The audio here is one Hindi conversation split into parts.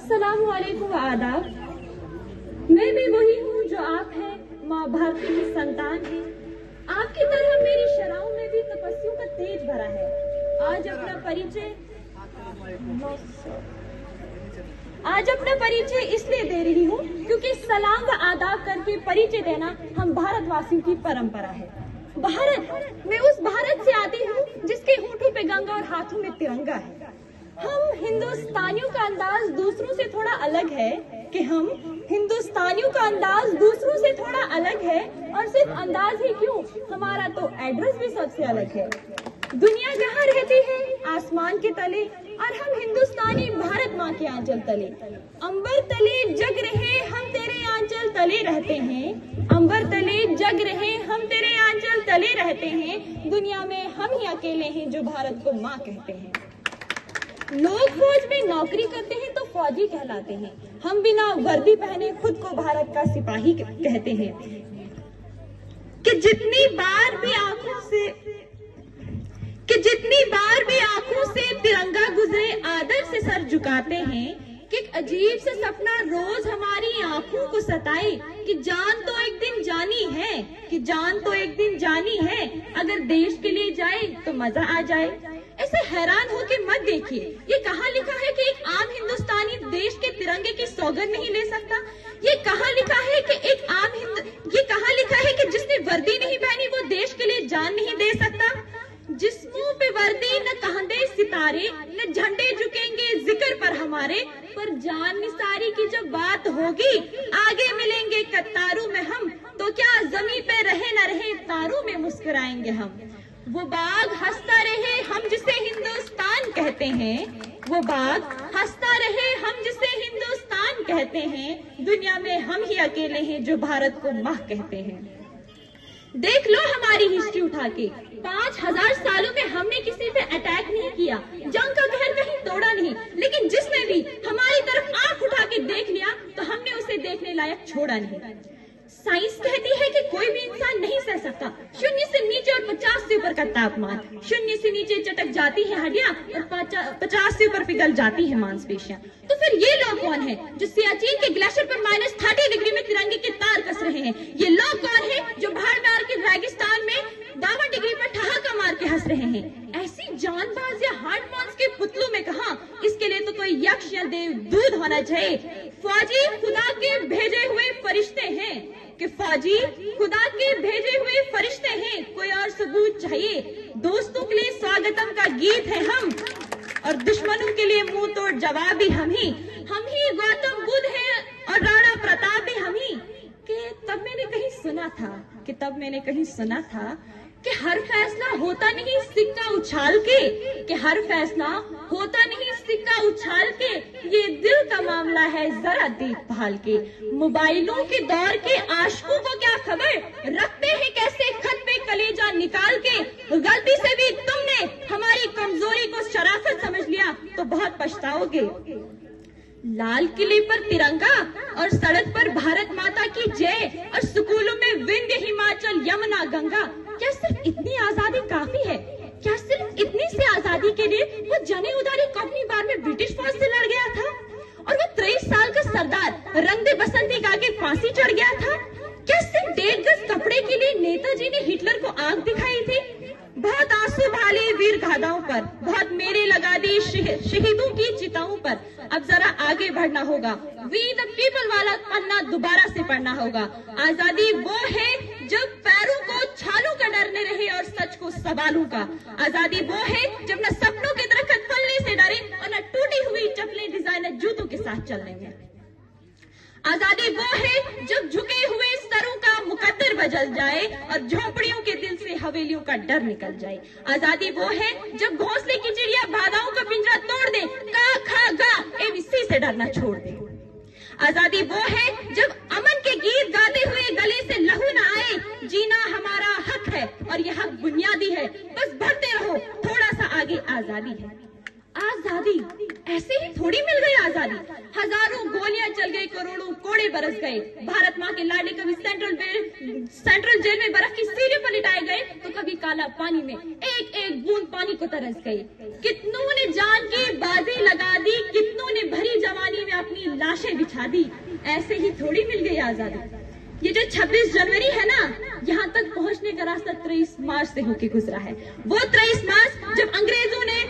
अस्सलामु अलैकुम आदाब। मैं भी वही हूँ जो आप हैं, माँ भारती की संतान है। आपकी तरह मेरी शराओं में भी तपस्या का तेज भरा है। आज अपना परिचय इसलिए दे रही हूँ क्योंकि सलाम व आदाब करके परिचय देना हम भारतवासियों की परंपरा है। भारत, मैं उस भारत से आती हूँ जिसके होठों पे गंगा और हाथों में तिरंगा है। हम हिंदुस्तानियों का अंदाज दूसरों से थोड़ा अलग है और सिर्फ अंदाज ही क्यों, हमारा तो एड्रेस भी सबसे अलग है। दुनिया जहाँ रहती है आसमान के तले और हम हिंदुस्तानी भारत माँ के आंचल तले। अंबर तले जग रहे हम तेरे आंचल तले रहते हैं। अंबर तले जग रहे हम तेरे आंचल तले रहते हैं। दुनिया में हम ही अकेले हैं जो भारत को माँ कहते हैं। लोग फौज में नौकरी करते हैं तो फौजी कहलाते हैं। हम बिना वर्दी पहने खुद को भारत का सिपाही कहते हैं। कि जितनी बार भी आंखों से तिरंगा गुजरे आदर से सर झुकाते हैं। कि एक अजीब सा सपना रोज हमारी आंखों को सताए कि जान तो एक दिन जानी है, अगर देश के लिए जाए तो मजा आ जाए। ऐसे हैरान होके मत देखिए, ये कहाँ लिखा है कि एक आम हिंदुस्तानी देश के तिरंगे की सौगंध नहीं ले सकता। ये कहाँ लिखा है कि जिसने वर्दी नहीं पहनी वो देश के लिए जान नहीं दे सकता। जिस मुंह पे वर्दी न कहंदे सितारे, न झंडे झुकेंगे जिक्र पर हमारे। पर जान निसारी की जब बात होगी, आगे मिलेंगे कतारों में हम, तो क्या जमीन पे रहे न रहे तारों में मुस्कुराएंगे हम। वो बाग हंसता रहे हम जिसे हिंदुस्तान कहते हैं। वो बाग हंसता रहे हम जिसे हिंदुस्तान कहते हैं। दुनिया में हम ही अकेले हैं जो भारत को माँ कहते हैं। देख लो हमारी हिस्ट्री उठा के, 5000 सालों में हमने किसी पे अटैक नहीं किया, जंग का कहर कहीं तोड़ा नहीं, लेकिन जिसने भी हमारी तरफ आंख उठा के देख लिया तो हमने उसे देखने लायक छोड़ा नहीं। साइंस कहती है कि कोई भी इंसान नहीं सह सकता 0 से नीचे और 50 से ऊपर का तापमान। 0 से नीचे चटक जाती है हड्डियां और 50 से ऊपर पिघल जाती है मांसपेशियां। तो फिर ये लोग कौन है जो सियाचिन के ग्लेशियर पर -30 डिग्री में तिरंगे के तार कस रहे हैं? ये लोग कौन है जो भाड़ के रेगिस्तान में 52 डिग्री पर ठहाका मार के हंस रहे हैं? ऐसी जानबाज या हार्ड मांस के पुतलों में कहा, इसके लिए तो कोई यक्ष या देवदूत होना चाहिए। फौजी खुदा के भेजे हुए फरिश्ते हैं कोई और सबूत चाहिए? दोस्तों के लिए स्वागतम का गीत है हम, और दुश्मनों के लिए मुंह तोड़ जवाब भी हम ही गौतम बुद्ध है और राणा प्रताप भी हम ही। तब मैंने कहीं सुना था कि हर फैसला होता नहीं सिक्का उछाल के, ये दिल का मामला है जरा देखभाल के। मोबाइलों के दौर के आशिकों को क्या खबर, रखते हैं कैसे खत पे कलेजा निकाल के। गलती से भी तुमने हमारी कमजोरी को शराफत समझ लिया तो बहुत पछताओगे। लाल किले पर तिरंगा और सड़क पर भारत माता की जय, और स्कूलों में विंध्य हिमाचल यमुना गंगा। क्या सिर्फ इतनी आजादी काफी है? क्या सिर्फ इतनी सी आजादी के लिए वो जने उदारी कॉपनी बार में ब्रिटिश फौज से लड़ गया था? और वो 23 साल का सरदार रंग दे बसंती गा के फांसी चढ़ गया था? क्या सिर्फ 1.5 गज कपड़े के लिए नेताजी ने हिटलर को आग दिखाई थी? बहुत आंसू भाले वीर गादाओं पर, बहुत मेरे लगा दी शहीदों की चिताओं पर। अब जरा आगे बढ़ना होगा, वी द पीपल वाला पन्ना दोबारा से पढ़ना होगा। आजादी वो है जब पैरों को छालों का डर न रहे और सच को सवालों का। आजादी वो है जब न सपनों के दरख्त फलने से डरे और न टूटी हुई चप्पलें डिजाइनर जूतों के साथ चलने में। आजादी वो है जब झुके हुए सरों का मुकद्दर बदल जाए और झोंपड़ियों के दिल से हवेलियों का डर निकल जाए। आजादी वो है जब घोंसले की चिड़िया बाधाओं का पिंजरा तोड़ दे, का खा गा एबीसी से डरना छोड़ दे। आजादी वो है जब अमन के गीत गाते हुए गले से लहू न आए। जीना हमारा हक है और यह हक बुनियादी है, बस बढ़ते रहो थोड़ा सा आगे। आजादी है, आजादी ऐसे ही थोड़ी मिल गई आजादी। हजारों गोलियां चल गई, करोड़ों कोड़े बरस गए। भारत माँ के लाडले कभी सेंट्रल जेल में बर्फ की सीढ़ी पर लिटाए गए तो कभी काला पानी में एक एक बूंद पानी को तरस गए। कितनों ने जान की बाजी लगा दी, कितनों ने भरी जवानी में अपनी लाशें बिछा दी, ऐसे ही थोड़ी मिल गई आजादी। ये जो 26 जनवरी है ना, यहाँ तक पहुंचने का रास्ता 23 मार्च से होके गुजरा है। वो 23 मार्च जब अंग्रेजों ने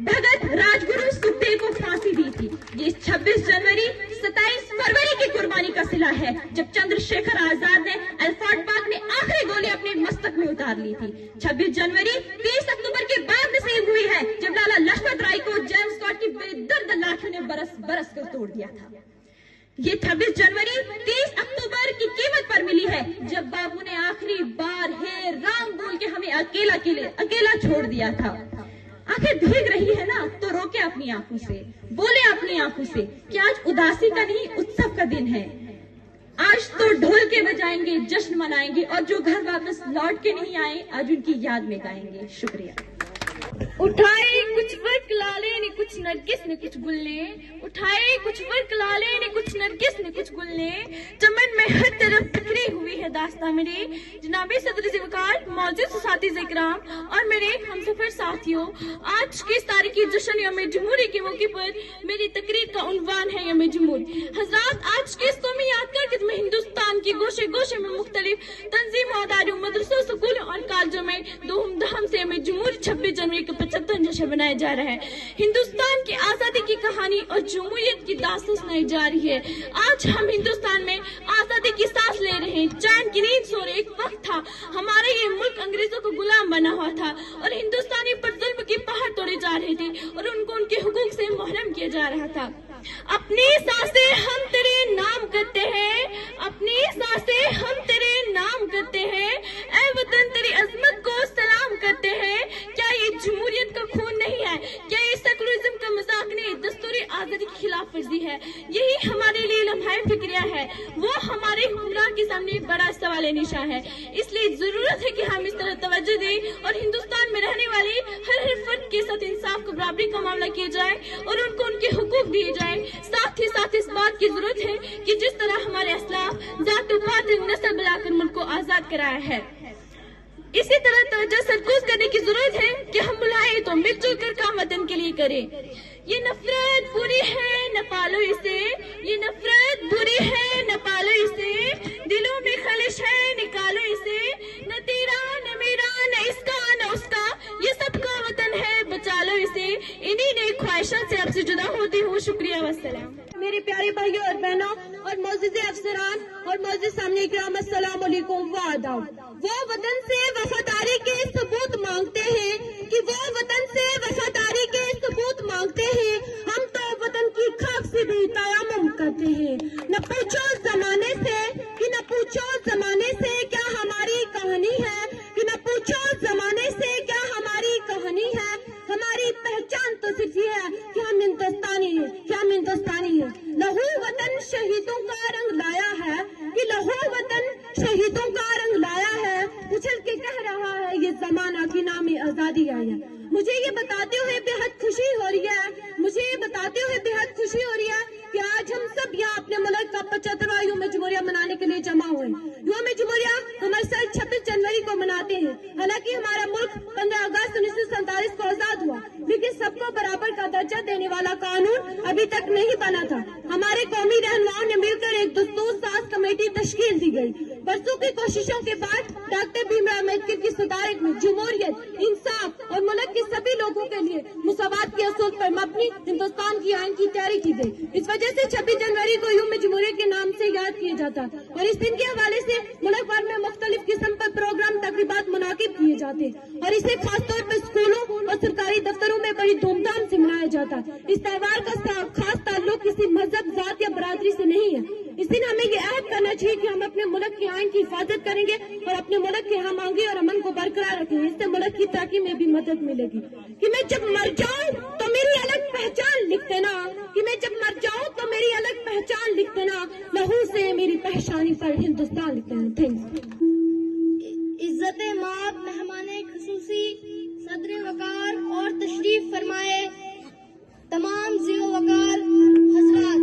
भगत राजगुरु सुखदेव को फांसी दी थी। ये 26 जनवरी 27 फरवरी की कुर्बानी का सिला है, जब चंद्रशेखर आजाद ने अल्फ्रेड पार्क ने आखिरी गोली अपने मस्तक में उतार ली थी। 26 जनवरी 30 अक्टूबर के बाद नसीब हुई है, जब लाला लजपत राय को जेम्स स्कॉट की बेदर्द लाठियों ने बरस बरस कर तोड़ दिया था। ये 26 जनवरी 30 अक्टूबर की कीमत पर मिली है, जब बाबू ने आखिरी बार हे राम बोल के हमें अकेला छोड़ दिया था। आंखें भीग रही है ना, तो रोके अपनी आंखों से, बोले अपनी आंखों से कि आज उदासी का नहीं उत्सव का दिन है। आज तो ढोल के बजाएंगे, जश्न मनाएंगे, और जो घर वापस लौट के नहीं आए आज उनकी याद में गाएंगे। शुक्रिया। उठाए कुछ वर्क लाले ने कुछ नरगिस ने कुछ गुल ने, उठाए कुछ वर्क लाले ने कुछ नरगिस ने कुछ गुल ने, चमन में हर तरफ बिखरी हुई है दास्तां मेरे। जनाबे सदर ज़िवकार, मौजूद साथी इकराम और मेरे हमसफर साथियों, आज की इस तारीखी जश्न यौम जमहूरी के मौके पर मेरी तकरीर का उन्वान है यौम जमहूर। हजरात, आज के इस कौमी यादगार दिन में हिंदुस्तान के गोशे गोशे में मुख्तलिफ तंजीमों, अदारों, मदरसों, स्कूलों और कॉलेजों में धूमधाम से यौम जमहूर 26 जनवरी का 75 जश्न मनाया जा रहा है। हिंदुस्तान की आजादी की कहानी और जमहूरियत की दास्तान सुनाई जा रही है। आज हम हिंदुस्तान में आजादी की सांस ले रहे हैं, चैन की नींद सो रहे। एक वक्त था हमारा ये मुल्क अंग्रेजों को गुलाम बना हुआ था और हिंदुस्तानी पर जुल्म की पहाड़ तोड़े जा रहे थे और उनको उनके हुकूक से महरूम किया जा रहा था। अपनी सांसें हम तेरे नाम करते हैं, अपनी सांसें हम तेरे नाम करते हैं, ऐ वतन तेरी अजमत को सलाम करते हैं। क्या ये जमहूरियत का खून नहीं है? क्या ये सेकुलरिज्म का मजाक नहीं, दस्तूरी आजादी की खिलाफ वर्जी है? यही हमारे लिए लम्हा फिक्रिया है, वो हमारे हुक्मरान के सामने बड़ा सवाल निशान है। इसलिए जरूरत है कि हम इस तरह तवज्जो दें और हिंदुस्तान में रहने वाले हर फर्द के साथ इंसाफ को बराबरी का मामला किया जाए और उनको उनके हुकूक दिए जाए। साथ ही साथ इस बात की जरूरत है कि जिस तरह हमारे असलाफ जात पात नस्ल मिलाकर मुल्क को आजाद कराया है, इसी तरह तवज्जो सरकूज करने की जरूरत है कि हम बुलाए तो मिलजुल कर काम वतन के लिए करें। ये नफरत बुरी है न पालो इसे, ये नफरत बुरी है न पालो इसे, दिलों में खलिश है निकालो इसे, न तेरा न मेरा न इसका न उसका, ये सबका वतन है बचा लो इसे। इन्हीं ने ख्वाहिशों से आपसे जुदा होती हूँ। शुक्रिया वस्सलाम। मेरे प्यारे भाइयों और बहनों और मौजूद अफसरान और मौजूद सामने इकराम, अस्सलाम वालेकुम व आदाब। वो वतन से वफादारी के सबूत मांगते हैं कि वो वतन से वफादारी के सबूत मांगते हैं, हम तो वतन की खाक से भी तयम्मुम करते हैं। न पूछो जमाने से कि न पूछो जमाने से क्या हमारी कहानी है, कि न पूछो जमाने से क्या हमारी कहानी है। हमारी पहचान तो सिर्फ ये है कि हम हिंदुस्तानी हैं, कि हम हिंदुस्तानी हैं। लहू वतन शहीदों का रंग लाया है, कि लहू वतन शहीदों का रंग लाया है, उछल के कह रहा है ये जमाना कि नाम आजादी आई है। मुझे ये बताते हुए बेहद खुशी हो रही है, मुझे ये बताते हुए बेहद खुशी हो रही है कि आज हम सब यहाँ अपने मुल्क का 75वां यौम जमहूरिया मनाने के लिए जमा हुए। यौम जमहूरिया हमारे साल 26 जनवरी को मनाते हैं। हालांकि हमारा मुल्क 15 अगस्त 1947 को आजाद हुआ, लेकिन सबको बराबर का दर्जा देने वाला कानून अभी तक नहीं बना था। हमारे कौमी रहनुमाओं ने मिलकर एक दस्तूर साज कमेटी तश्कील दी गई। बरसों की कोशिशों के बाद डॉक्टर भीमराव अम्बेडकर की सदारत में जमहूरियत, इंसाफ और मुल्क के सभी लोगों के लिए मुसावात के असूल पर मबनी हिंदुस्तान की आइन की तैयारी की गई। इस वजह से 26 जनवरी को यौम जमहूरिया के नाम से याद किया जाता है और इस दिन के हवाले से मुल्क भर में मुख्तलिफ किस्म पर प्रोग्राम तकरीबात मुनाकिब किए जाते हैं और इसे खासतौर पर स्कूलों और सरकारी दफ्तरों में बड़ी धूमधाम से मनाया जाता है। इस त्योहार का खास ताल्लुक किसी मजहब, जात या बरादरी से नहीं है। इस दिन हमें ये अहद करना चाहिए कि हम अपने मुल्क की आइन की हिफाजत करेंगे और अपने मुल्क के हम आंगी और अमन को बरकरार रखेंगे। इससे मुल्क की तरक्की में भी मदद मिलेगी। कि मैं जब मर जाऊं तो मेरी अलग पहचान लिख देना, कि मैं जब मर जाऊं तो मेरी अलग पहचान लिख देना, लहू से मेरी पहचानी पर हिंदुस्तान लिख देना। थैंक्स। इज्जत माब मेहमाने खुसूसी सदर वकार और तशरीफ फरमाए तमाम ज़ियो वकार हजरात,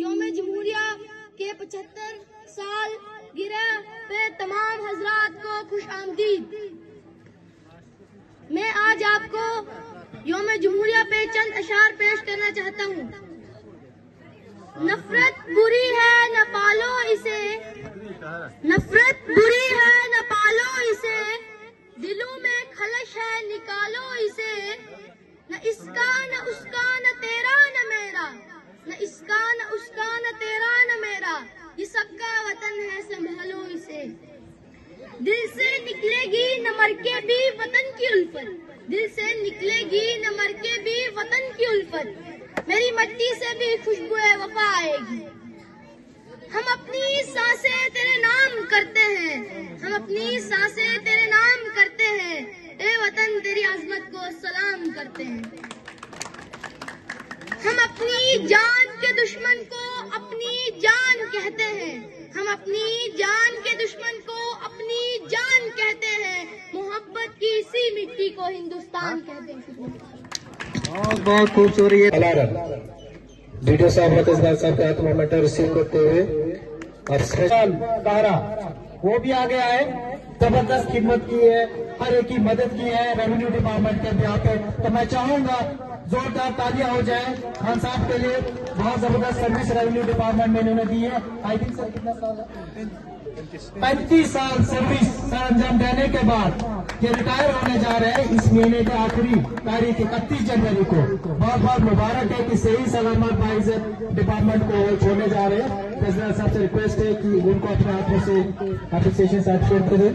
यौम जमहूरिया के 75 साल गिरह पे तमाम हजरात को खुश आमदीद। मैं आज आपको यौम जमहूरिया पे चंद अशार पेश करना चाहता हूँ। नफरत बुरी है न पालो इसे, नफरत बुरी है न पालो इसे, दिलों में खलश है निकालो इसे, न इसका न उसका न तेरा न मेरा, न इसका न उसका न तेरा न मेरा, ये सबका वतन है संभालो इसे। दिल से निकलेगी न मर के भी वतन की उल्फत, दिल से निकलेगी न मर के भी वतन की उल्फत, मेरी मिट्टी से भी खुशबू वफा आएगी। हम अपनी सांसें तेरे नाम करते हैं, हम अपनी सांसें तेरे नाम करते हैं, ए वतन तेरी अजमत को सलाम करते हैं। हम अपनी जान के दुश्मन को अपनी जान कहते हैं, हम अपनी जान के दुश्मन को अपनी जान कहते हैं, मोहब्बत की इसी मिट्टी को हिंदुस्तान कहते हैं। बहुत खूबसूरत वीडियो साहब मतदार साहब के हाथ में मेटर रिसीव करते हुए और स्पेशल तारा वो भी आगे आए, जबरदस्त खिदमत की है, हर एक की मदद की है रेवेन्यू डिपार्टमेंट के यहाँ पे। तो मैं चाहूंगा जोरदार तालियां हो जाए खान साहब के लिए, बहुत जबरदस्त सर्विस रेवेन्यू डिपार्टमेंट में इन्होंने दी है। आई थिंक सर कितना साल है, 35 साल सर्विस सर अंजाम देने के बाद ये रिटायर होने जा रहे हैं इस महीने के आखिरी तारीख 31 जनवरी को। बहुत बहुत मुबारक है कि सही सलामत भाई से डिपार्टमेंट को छोड़ने जा रहे हैं। प्रेसिडेंट साहब से रिक्वेस्ट है कि उनको अपने हाथों से एप्रिसिएशन सर्टिफिकेट दें।